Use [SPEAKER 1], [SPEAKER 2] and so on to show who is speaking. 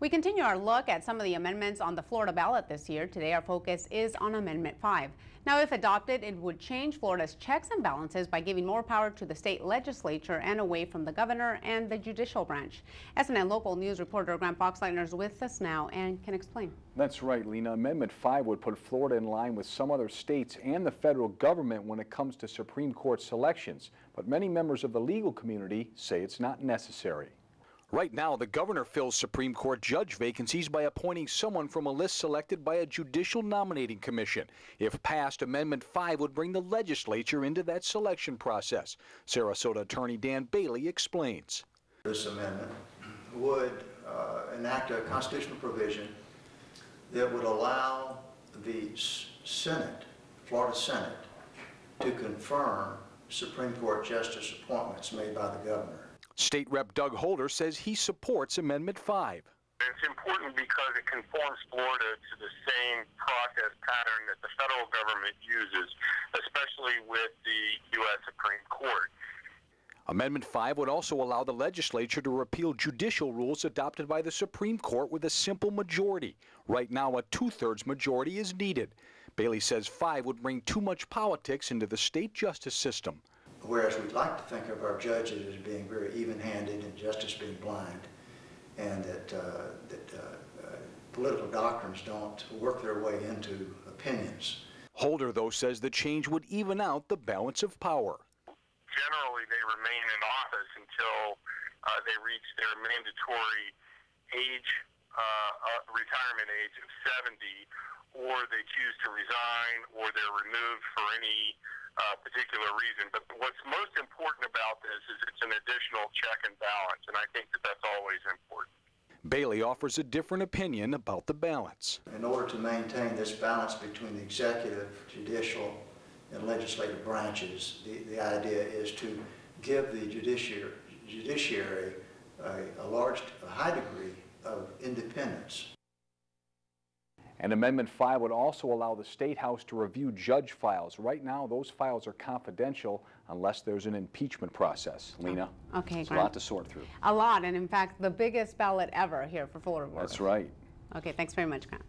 [SPEAKER 1] We continue our look at some of the amendments on the Florida ballot this year. Today our focus is on Amendment 5. Now, if adopted, it would change Florida's checks and balances by giving more power to the state legislature and away from the governor and the judicial branch. SNN local news reporter Grant Boxleitner is with us now and can explain.
[SPEAKER 2] That's right, Lena. Amendment 5 would put Florida in line with some other states and the federal government when it comes to Supreme Court selections. But many members of the legal community say it's not necessary. Right now, the governor fills Supreme Court judge vacancies by appointing someone from a list selected by a judicial nominating commission. If passed, Amendment 5 would bring the legislature into that selection process. Sarasota Attorney Dan Bailey explains.
[SPEAKER 3] This amendment would enact a constitutional provision that would allow the Senate, Florida Senate, to confirm Supreme Court justice appointments made by the governor.
[SPEAKER 2] State Rep Doug Holder says he supports Amendment 5.
[SPEAKER 4] It's important because it conforms Florida to the same process pattern that the federal government uses, especially with the U.S. Supreme Court.
[SPEAKER 2] Amendment 5 would also allow the legislature to repeal judicial rules adopted by the Supreme Court with a simple majority. Right now, a two-thirds majority is needed. Bailey says 5 would bring too much politics into the state justice system.
[SPEAKER 3] Whereas we'd like to think of our judges as being very even-handed and justice being blind, and that political doctrines don't work their way into opinions.
[SPEAKER 2] Holder, though, says the change would even out the balance of power.
[SPEAKER 4] Generally, they remain in office until they reach their mandatory age, retirement age of 70, or they choose to resign, or they're removed for any particular reason. But what's most important about this is it's an additional check and balance, and I think that that's always important.
[SPEAKER 2] Bailey offers a different opinion about the balance.
[SPEAKER 3] In order to maintain this balance between the executive, judicial, and legislative branches, the idea is to give the judiciary a high degree of independence.
[SPEAKER 2] And Amendment 5 would also allow the State House to review judge files. Right now, those files are confidential unless there's an impeachment process. Lena?
[SPEAKER 1] Okay,
[SPEAKER 2] it's a lot to sort through.
[SPEAKER 1] A lot, and in fact, the biggest ballot ever here for Florida.
[SPEAKER 2] That's right.
[SPEAKER 1] Okay, thanks very much, Grant.